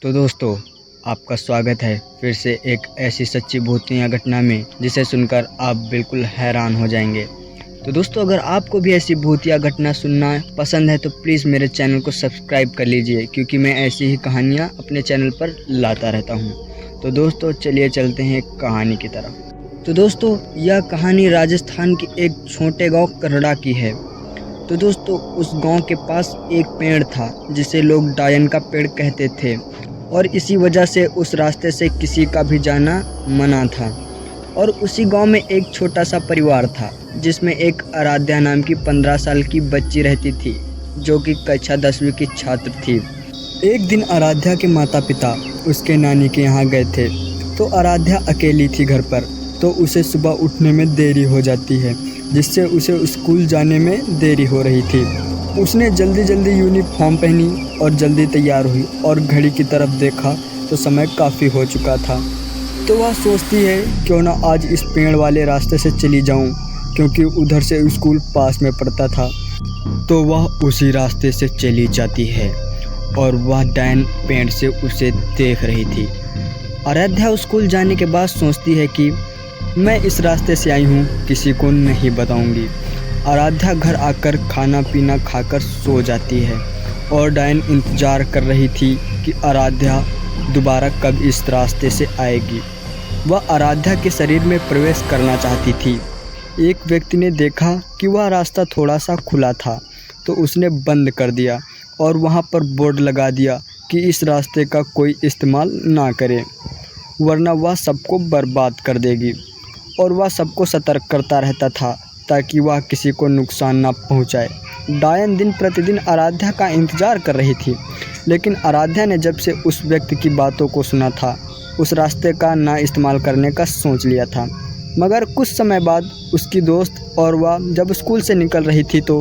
तो दोस्तों, आपका स्वागत है फिर से एक ऐसी सच्ची भूतिया घटना में जिसे सुनकर आप बिल्कुल हैरान हो जाएंगे। तो दोस्तों, अगर आपको भी ऐसी भूतिया घटना सुनना पसंद है तो प्लीज़ मेरे चैनल को सब्सक्राइब कर लीजिए, क्योंकि मैं ऐसी ही कहानियाँ अपने चैनल पर लाता रहता हूँ। तो दोस्तों, चलिए चलते हैं एक कहानी की तरफ। तो दोस्तों, यह कहानी राजस्थान के एक छोटे गाँव करड़ा की है। तो दोस्तों, उस गांव के पास एक पेड़ था जिसे लोग डायन का पेड़ कहते थे, और इसी वजह से उस रास्ते से किसी का भी जाना मना था। और उसी गांव में एक छोटा सा परिवार था जिसमें एक आराध्या नाम की 15 साल की बच्ची रहती थी, जो कि कक्षा 10वीं की छात्र थी। एक दिन आराध्या के माता पिता उसके नानी के यहाँ गए थे, तो आराध्या अकेली थी घर पर। तो उसे सुबह उठने में देरी हो जाती है, जिससे उसे स्कूल जाने में देरी हो रही थी। उसने जल्दी जल्दी यूनिफॉर्म पहनी और जल्दी तैयार हुई, और घड़ी की तरफ देखा तो समय काफ़ी हो चुका था। तो वह सोचती है क्यों ना आज इस पेड़ वाले रास्ते से चली जाऊं, क्योंकि उधर से स्कूल पास में पड़ता था। तो वह उसी रास्ते से चली जाती है, और वह डायन पेड़ से उसे देख रही थी। आराध्या स्कूल जाने के बाद सोचती है कि मैं इस रास्ते से आई हूँ, किसी को नहीं बताऊंगी। आराध्या घर आकर खाना पीना खाकर सो जाती है, और डायन इंतज़ार कर रही थी कि आराध्या दोबारा कब इस रास्ते से आएगी। वह आराध्या के शरीर में प्रवेश करना चाहती थी। एक व्यक्ति ने देखा कि वह रास्ता थोड़ा सा खुला था, तो उसने बंद कर दिया और वहाँ पर बोर्ड लगा दिया कि इस रास्ते का कोई इस्तेमाल ना करे, वरना वह सबको बर्बाद कर देगी। और वह सबको सतर्क करता रहता था ताकि वह किसी को नुकसान ना पहुंचाए। डायन दिन प्रतिदिन आराध्या का इंतज़ार कर रही थी, लेकिन आराध्या ने जब से उस व्यक्ति की बातों को सुना था, उस रास्ते का ना इस्तेमाल करने का सोच लिया था। मगर कुछ समय बाद उसकी दोस्त और वह जब स्कूल से निकल रही थी, तो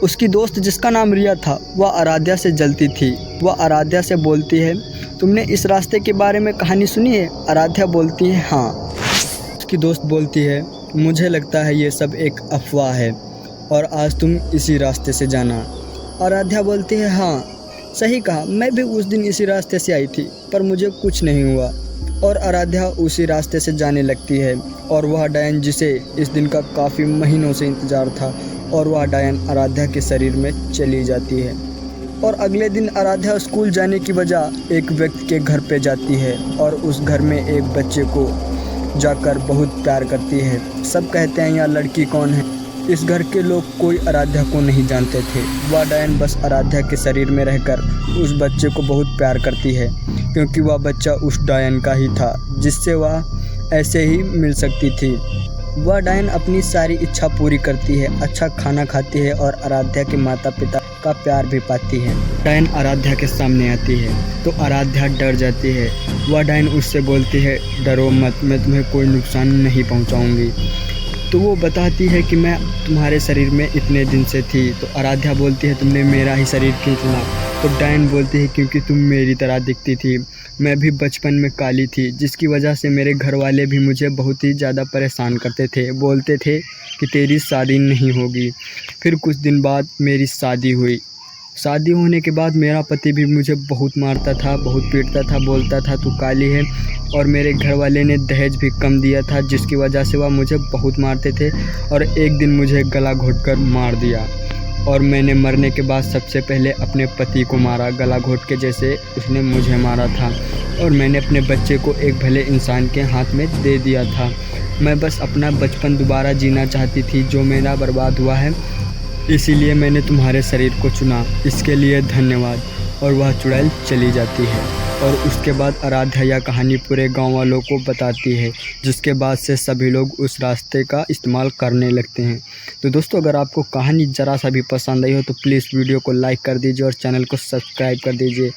उसकी दोस्त जिसका नाम रिया था, वह आराध्या से जलती थी। वह आराध्या से बोलती है, तुमने इस रास्ते के बारे में कहानी सुनी है? आराध्या बोलती है, हाँ। उसकी दोस्त बोलती है, मुझे लगता है ये सब एक अफवाह है, और आज तुम इसी रास्ते से जाना। आराध्या बोलती है, हाँ सही कहा, मैं भी उस दिन इसी रास्ते से आई थी, पर मुझे कुछ नहीं हुआ। और आराध्या उसी रास्ते से जाने लगती है, और वह डायन जिसे इस दिन का काफ़ी महीनों से इंतज़ार था, और वह डायन आराध्या के शरीर में चली जाती है। और अगले दिन आराध्या स्कूल जाने की बजाय एक व्यक्ति के घर पे जाती है, और उस घर में एक बच्चे को जाकर बहुत प्यार करती है। सब कहते हैं यह लड़की कौन है। इस घर के लोग कोई आराध्या को नहीं जानते थे। वह डायन बस आराध्या के शरीर में रहकर उस बच्चे को बहुत प्यार करती है, क्योंकि वह बच्चा उस डायन का ही था जिससे वह ऐसे ही मिल सकती थी। वह डायन अपनी सारी इच्छा पूरी करती है, अच्छा खाना खाती है, और आराध्या के माता पिता का प्यार भी पाती है। डायन आराध्या के सामने आती है तो आराध्या डर जाती है। वह डायन उससे बोलती है, डरो मत, मैं तुम्हें कोई नुकसान नहीं पहुंचाऊंगी। तो वो बताती है कि मैं तुम्हारे शरीर में इतने दिन से थी। तो आराध्या बोलती है, तुमने मेरा ही शरीर क्यों चुना? तो डायन बोलती है, क्योंकि तुम मेरी तरह दिखती थी। मैं भी बचपन में काली थी, जिसकी वजह से मेरे घर वाले भी मुझे बहुत ही ज़्यादा परेशान करते थे। बोलते थे कि तेरी शादी नहीं होगी। फिर कुछ दिन बाद मेरी शादी हुई। शादी होने के बाद मेरा पति भी मुझे बहुत मारता था, बहुत पीटता था, बोलता था तू काली है। और मेरे घर वाले ने दहेज भी कम दिया था, जिसकी वजह से वह मुझे बहुत मारते थे। और एक दिन मुझे गला घोंटकर मार दिया, और मैंने मरने के बाद सबसे पहले अपने पति को मारा, गला घोंट के जैसे उसने मुझे मारा था। और मैंने अपने बच्चे को एक भले इंसान के हाथ में दे दिया था। मैं बस अपना बचपन दोबारा जीना चाहती थी, जो मेरा बर्बाद हुआ है, इसीलिए मैंने तुम्हारे शरीर को चुना, इसके लिए धन्यवाद। और वह चुड़ैल चली जाती है। और उसके बाद आराध्या यह कहानी पूरे गांव वालों को बताती है, जिसके बाद से सभी लोग उस रास्ते का इस्तेमाल करने लगते हैं। तो दोस्तों, अगर आपको कहानी ज़रा सा भी पसंद आई हो तो प्लीज़ वीडियो को लाइक कर दीजिए और चैनल को सब्सक्राइब कर दीजिए।